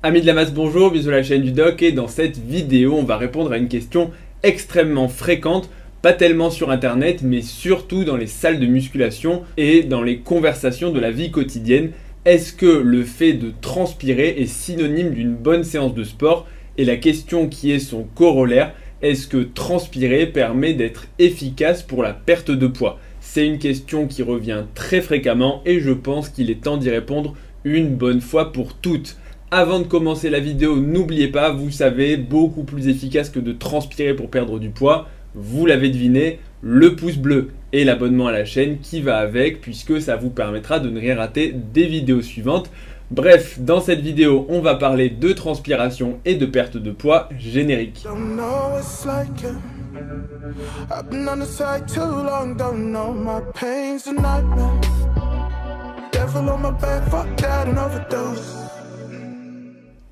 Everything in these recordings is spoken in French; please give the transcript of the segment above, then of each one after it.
Amis de la masse, bonjour, bienvenue sur la chaîne du doc et dans cette vidéo on va répondre à une question extrêmement fréquente, pas tellement sur internet mais surtout dans les salles de musculation et dans les conversations de la vie quotidienne. Est-ce que le fait de transpirer est synonyme d'une bonne séance de sport? Et la question qui est son corollaire, est-ce que transpirer permet d'être efficace pour la perte de poids? C'est une question qui revient très fréquemment et je pense qu'il est temps d'y répondre une bonne fois pour toutes. Avant de commencer la vidéo, n'oubliez pas, vous savez, beaucoup plus efficace que de transpirer pour perdre du poids, vous l'avez deviné, le pouce bleu et l'abonnement à la chaîne qui va avec, puisque ça vous permettra de ne rien rater des vidéos suivantes. Bref, dans cette vidéo, on va parler de transpiration et de perte de poids. Générique.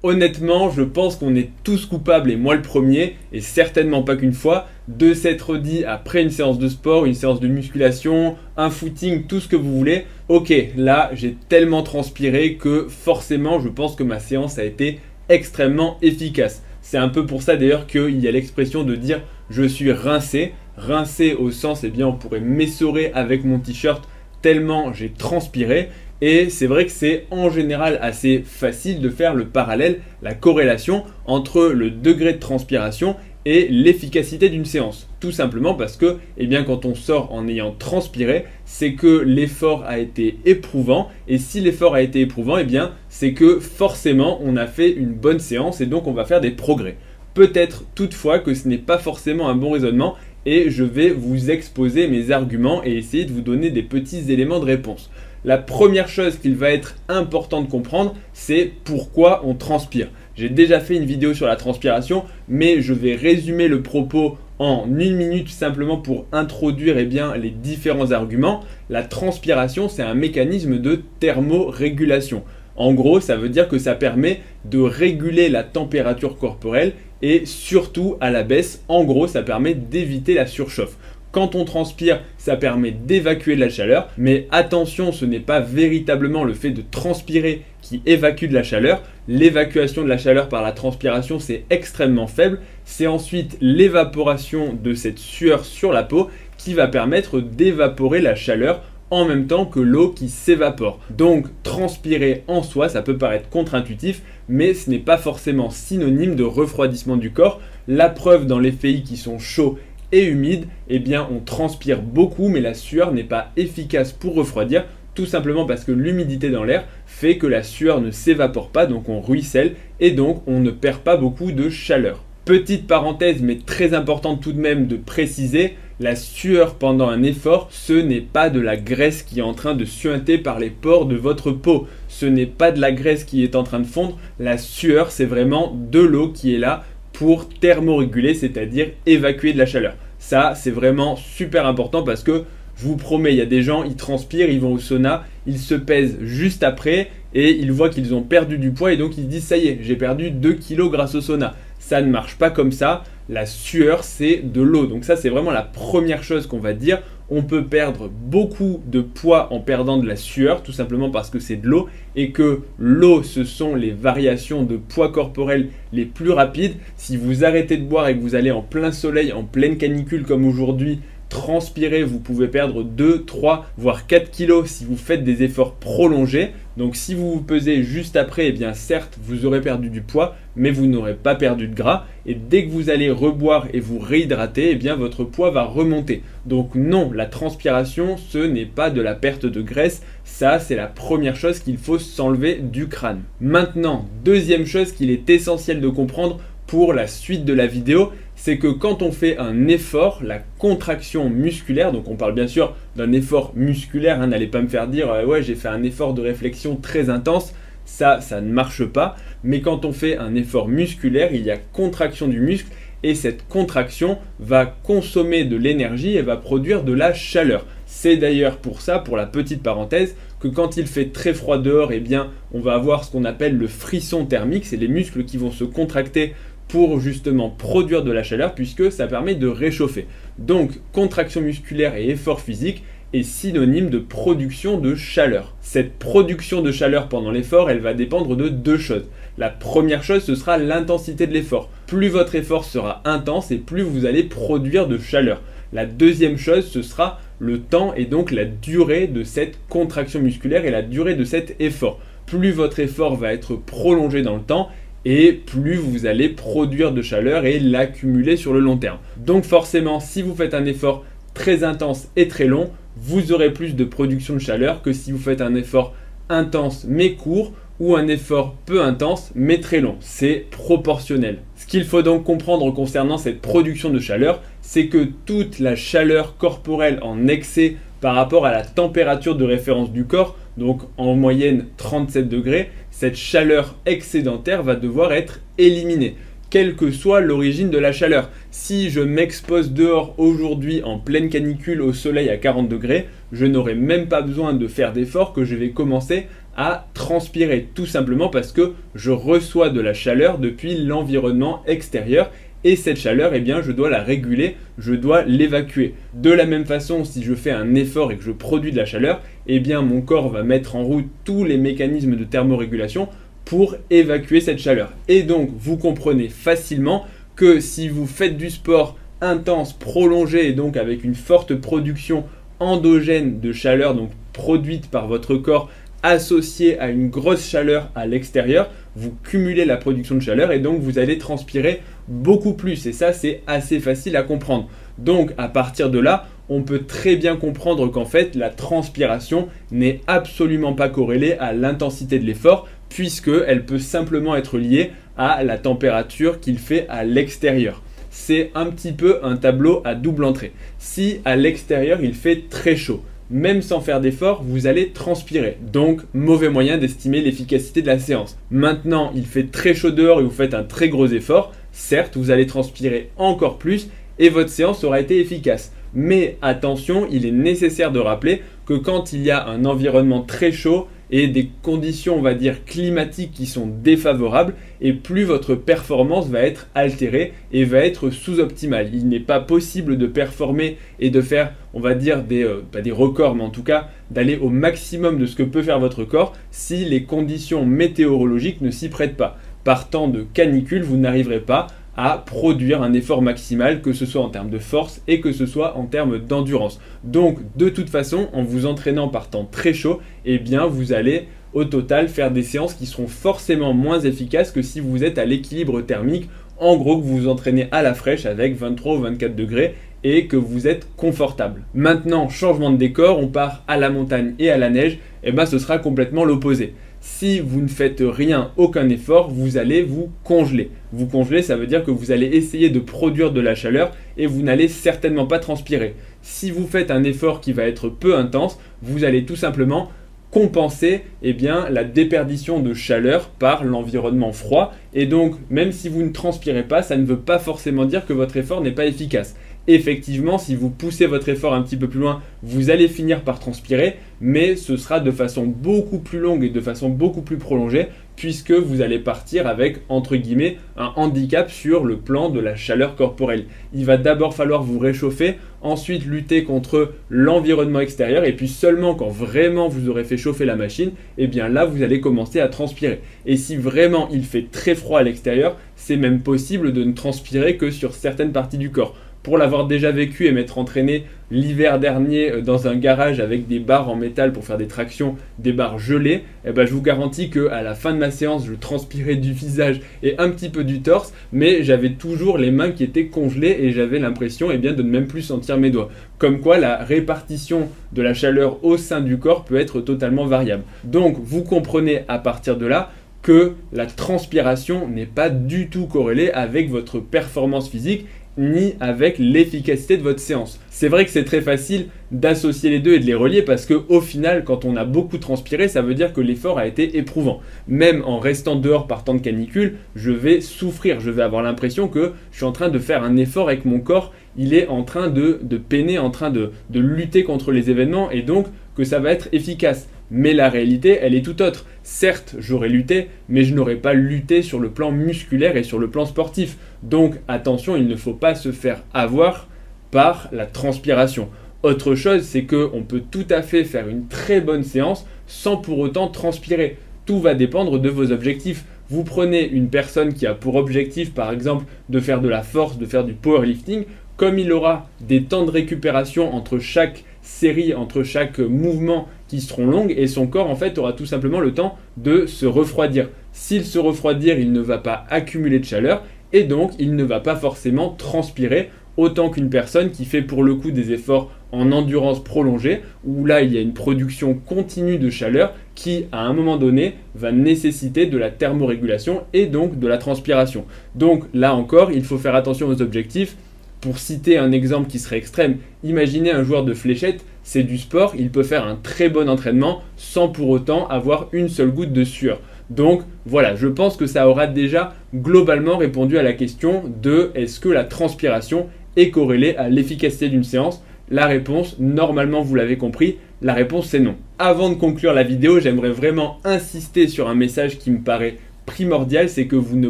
Honnêtement, je pense qu'on est tous coupables, et moi le premier, et certainement pas qu'une fois, de s'être dit après une séance de sport, une séance de musculation, un footing, tout ce que vous voulez, ok, là j'ai tellement transpiré que forcément je pense que ma séance a été extrêmement efficace. C'est un peu pour ça d'ailleurs qu'il y a l'expression de dire je suis rincé. Rincé au sens, eh bien on pourrait m'essorer avec mon t-shirt tellement j'ai transpiré. Et c'est vrai que c'est en général assez facile de faire le parallèle, la corrélation entre le degré de transpiration et l'efficacité d'une séance. Tout simplement parce que eh bien, quand on sort en ayant transpiré, c'est que l'effort a été éprouvant. Et si l'effort a été éprouvant, eh bien, c'est que forcément on a fait une bonne séance et donc on va faire des progrès. Peut-être toutefois que ce n'est pas forcément un bon raisonnement et je vais vous exposer mes arguments et essayer de vous donner des petits éléments de réponse. La première chose qu'il va être important de comprendre, c'est pourquoi on transpire. J'ai déjà fait une vidéo sur la transpiration, mais je vais résumer le propos en une minute simplement pour introduire eh bien, les différents arguments. La transpiration, c'est un mécanisme de thermorégulation. En gros, ça veut dire que ça permet de réguler la température corporelle et surtout à la baisse. En gros, ça permet d'éviter la surchauffe. Quand on transpire, ça permet d'évacuer de la chaleur, mais attention, ce n'est pas véritablement le fait de transpirer qui évacue de la chaleur. L'évacuation de la chaleur par la transpiration, c'est extrêmement faible. C'est ensuite l'évaporation de cette sueur sur la peau qui va permettre d'évaporer la chaleur en même temps que l'eau qui s'évapore. Donc transpirer en soi, ça peut paraître contre-intuitif, mais ce n'est pas forcément synonyme de refroidissement du corps. La preuve dans les pays qui sont chauds et humide, eh bien on transpire beaucoup mais la sueur n'est pas efficace pour refroidir, tout simplement parce que l'humidité dans l'air fait que la sueur ne s'évapore pas, donc on ruisselle et donc on ne perd pas beaucoup de chaleur. Petite parenthèse mais très importante tout de même de préciser, la sueur pendant un effort, ce n'est pas de la graisse qui est en train de suinter par les pores de votre peau. Ce n'est pas de la graisse qui est en train de fondre, la sueur c'est vraiment de l'eau qui est là pour thermoréguler, c'est-à-dire évacuer de la chaleur. Ça, c'est vraiment super important parce que je vous promets, il y a des gens, ils transpirent, ils vont au sauna, ils se pèsent juste après et ils voient qu'ils ont perdu du poids et donc ils se disent ça y est, j'ai perdu 2 kilos grâce au sauna. Ça ne marche pas comme ça. La sueur, c'est de l'eau. Donc ça, c'est vraiment la première chose qu'on va dire. On peut perdre beaucoup de poids en perdant de la sueur, tout simplement parce que c'est de l'eau et que l'eau, ce sont les variations de poids corporel les plus rapides. Si vous arrêtez de boire et que vous allez en plein soleil, en pleine canicule comme aujourd'hui, transpirer, vous pouvez perdre 2, 3, voire 4 kilos si vous faites des efforts prolongés. Donc si vous vous pesez juste après, eh bien certes, vous aurez perdu du poids, mais vous n'aurez pas perdu de gras. Et dès que vous allez reboire et vous réhydrater, eh bien votre poids va remonter. Donc non, la transpiration, ce n'est pas de la perte de graisse. Ça, c'est la première chose qu'il faut s'enlever du crâne. Maintenant, deuxième chose qu'il est essentiel de comprendre pour la suite de la vidéo, c'est que quand on fait un effort, la contraction musculaire, donc on parle bien sûr d'un effort musculaire, hein, n'allez pas me faire dire ouais j'ai fait un effort de réflexion très intense, ça ne marche pas, mais quand on fait un effort musculaire, il y a contraction du muscle et cette contraction va consommer de l'énergie et va produire de la chaleur. C'est d'ailleurs pour ça, pour la petite parenthèse, que quand il fait très froid dehors, eh bien on va avoir ce qu'on appelle le frisson thermique, c'est les muscles qui vont se contracter pour justement produire de la chaleur puisque ça permet de réchauffer. Donc contraction musculaire et effort physique, est synonyme de production de chaleur. Cette production de chaleur pendant l'effort, elle va dépendre de deux choses. La première chose, ce sera l'intensité de l'effort. Plus votre effort sera intense et plus vous allez produire de chaleur. La deuxième chose, ce sera le temps et donc la durée de cette contraction musculaire et la durée de cet effort. Plus votre effort va être prolongé dans le temps et plus vous allez produire de chaleur et l'accumuler sur le long terme. Donc forcément, si vous faites un effort très intense et très long, vous aurez plus de production de chaleur que si vous faites un effort intense mais court ou un effort peu intense mais très long. C'est proportionnel. Ce qu'il faut donc comprendre concernant cette production de chaleur, c'est que toute la chaleur corporelle en excès par rapport à la température de référence du corps, donc en moyenne 37 degrés, cette chaleur excédentaire va devoir être éliminée, quelle que soit l'origine de la chaleur. Si je m'expose dehors aujourd'hui en pleine canicule au soleil à 40 degrés, je n'aurai même pas besoin de faire d'efforts que je vais commencer à transpirer, tout simplement parce que je reçois de la chaleur depuis l'environnement extérieur et cette chaleur, eh bien, je dois la réguler, je dois l'évacuer. De la même façon, si je fais un effort et que je produis de la chaleur, eh bien, mon corps va mettre en route tous les mécanismes de thermorégulation pour évacuer cette chaleur. Et donc, vous comprenez facilement que si vous faites du sport intense, prolongé et donc avec une forte production endogène de chaleur, donc produite par votre corps, associée à une grosse chaleur à l'extérieur, vous cumulez la production de chaleur et donc vous allez transpirer beaucoup plus. Et ça, c'est assez facile à comprendre. Donc, à partir de là, on peut très bien comprendre qu'en fait, la transpiration n'est absolument pas corrélée à l'intensité de l'effort, puisqu'elle peut simplement être liée à la température qu'il fait à l'extérieur. C'est un petit peu un tableau à double entrée. Si à l'extérieur, il fait très chaud, même sans faire d'effort, vous allez transpirer. Donc, mauvais moyen d'estimer l'efficacité de la séance. Maintenant, il fait très chaud dehors et vous faites un très gros effort. Certes, vous allez transpirer encore plus et votre séance aura été efficace. Mais attention, il est nécessaire de rappeler que quand il y a un environnement très chaud et des conditions, on va dire, climatiques qui sont défavorables, et plus votre performance va être altérée et va être sous-optimale. Il n'est pas possible de performer et de faire, on va dire, pas des records, mais en tout cas d'aller au maximum de ce que peut faire votre corps si les conditions météorologiques ne s'y prêtent pas. Par temps de canicule, vous n'arriverez pas à produire un effort maximal, que ce soit en termes de force et que ce soit en termes d'endurance. Donc, de toute façon, en vous entraînant par temps très chaud, eh bien, vous allez au total faire des séances qui seront forcément moins efficaces que si vous êtes à l'équilibre thermique. En gros, que vous vous entraînez à la fraîche avec 23 ou 24 degrés et que vous êtes confortable. Maintenant, changement de décor, on part à la montagne et à la neige, et bien ce sera complètement l'opposé. Si vous ne faites rien, aucun effort, vous allez vous congeler. Vous congeler, ça veut dire que vous allez essayer de produire de la chaleur et vous n'allez certainement pas transpirer. Si vous faites un effort qui va être peu intense, vous allez tout simplement compenser la déperdition de chaleur par l'environnement froid. Et donc, même si vous ne transpirez pas, ça ne veut pas forcément dire que votre effort n'est pas efficace. Effectivement, si vous poussez votre effort un petit peu plus loin, vous allez finir par transpirer, mais ce sera de façon beaucoup plus longue et de façon beaucoup plus prolongée, puisque vous allez partir avec, entre guillemets, un handicap sur le plan de la chaleur corporelle. Il va d'abord falloir vous réchauffer, ensuite lutter contre l'environnement extérieur, et puis seulement quand vraiment vous aurez fait chauffer la machine, eh bien là vous allez commencer à transpirer. Et si vraiment il fait très froid à l'extérieur, c'est même possible de ne transpirer que sur certaines parties du corps. Pour l'avoir déjà vécu et m'être entraîné l'hiver dernier dans un garage avec des barres en métal pour faire des tractions, des barres gelées, je vous garantis qu'à la fin de ma séance, je transpirais du visage et un petit peu du torse, mais j'avais toujours les mains qui étaient congelées et j'avais l'impression de ne même plus sentir mes doigts. Comme quoi la répartition de la chaleur au sein du corps peut être totalement variable. Donc vous comprenez à partir de là que la transpiration n'est pas du tout corrélée avec votre performance physique ni avec l'efficacité de votre séance. C'est vrai que c'est très facile d'associer les deux et de les relier parce qu'au final, quand on a beaucoup transpiré, ça veut dire que l'effort a été éprouvant. Même en restant dehors par temps de canicule, je vais souffrir, je vais avoir l'impression que je suis en train de faire un effort et que mon corps, il est en train de peiner, en train de lutter contre les événements et donc que ça va être efficace. Mais la réalité, elle est tout autre. Certes, j'aurais lutté, mais je n'aurais pas lutté sur le plan musculaire et sur le plan sportif. Donc attention, il ne faut pas se faire avoir par la transpiration. Autre chose, c'est qu'on peut tout à fait faire une très bonne séance sans pour autant transpirer. Tout va dépendre de vos objectifs. Vous prenez une personne qui a pour objectif, par exemple, de faire de la force, de faire du powerlifting, comme il aura des temps de récupération entre chaque série, entre chaque mouvement qui seront longues, et son corps en fait aura tout simplement le temps de se refroidir. S'il se refroidit, il ne va pas accumuler de chaleur et donc il ne va pas forcément transpirer autant qu'une personne qui fait pour le coup des efforts en endurance prolongée, où là il y a une production continue de chaleur qui à un moment donné va nécessiter de la thermorégulation et donc de la transpiration. Donc là encore, il faut faire attention aux objectifs. Pour citer un exemple qui serait extrême, imaginez un joueur de fléchette, c'est du sport, il peut faire un très bon entraînement sans pour autant avoir une seule goutte de sueur. Donc voilà, je pense que ça aura déjà globalement répondu à la question de est-ce que la transpiration est corrélée à l'efficacité d'une séance? La réponse, normalement vous l'avez compris, la réponse c'est non. Avant de conclure la vidéo, j'aimerais vraiment insister sur un message qui me paraît primordial, c'est que vous ne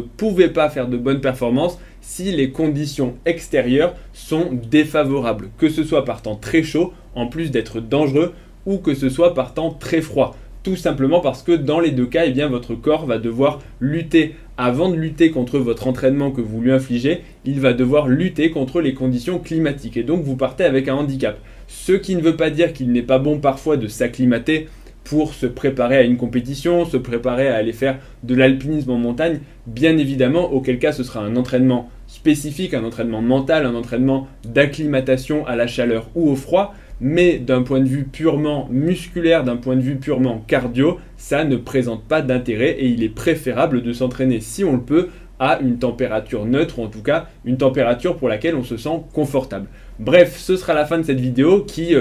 pouvez pas faire de bonnes performances si les conditions extérieures sont défavorables, que ce soit par temps très chaud, en plus d'être dangereux, ou que ce soit par temps très froid. Tout simplement parce que dans les deux cas, eh bien, votre corps va devoir lutter. Avant de lutter contre votre entraînement que vous lui infligez, il va devoir lutter contre les conditions climatiques. Et donc vous partez avec un handicap. Ce qui ne veut pas dire qu'il n'est pas bon parfois de s'acclimater pour se préparer à une compétition, se préparer à aller faire de l'alpinisme en montagne, bien évidemment, auquel cas ce sera un entraînement spécifique, un entraînement mental, un entraînement d'acclimatation à la chaleur ou au froid, mais d'un point de vue purement musculaire, d'un point de vue purement cardio, ça ne présente pas d'intérêt et il est préférable de s'entraîner, si on le peut, à une température neutre, ou en tout cas une température pour laquelle on se sent confortable. Bref, ce sera la fin de cette vidéo qui,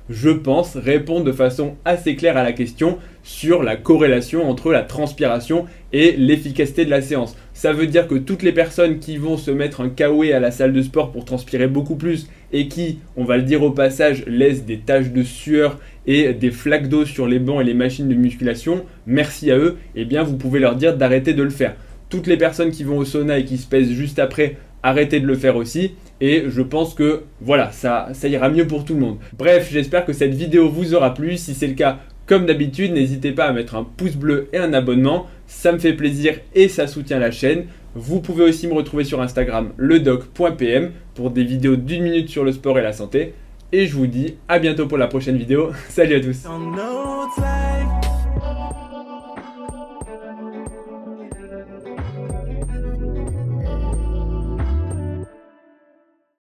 je pense, répond de façon assez claire à la question sur la corrélation entre la transpiration et l'efficacité de la séance. Ça veut dire que toutes les personnes qui vont se mettre un KOE à la salle de sport pour transpirer beaucoup plus et qui, on va le dire au passage, laissent des taches de sueur et des flaques d'eau sur les bancs et les machines de musculation, merci à eux, eh bien vous pouvez leur dire d'arrêter de le faire. Toutes les personnes qui vont au sauna et qui se pèsent juste après, arrêtez de le faire aussi. Et je pense que voilà, ça ira mieux pour tout le monde. Bref, j'espère que cette vidéo vous aura plu. Si c'est le cas, comme d'habitude, n'hésitez pas à mettre un pouce bleu et un abonnement. Ça me fait plaisir et ça soutient la chaîne. Vous pouvez aussi me retrouver sur Instagram, ledoc.pm, pour des vidéos d'1 minute sur le sport et la santé. Et je vous dis à bientôt pour la prochaine vidéo. Salut à tous.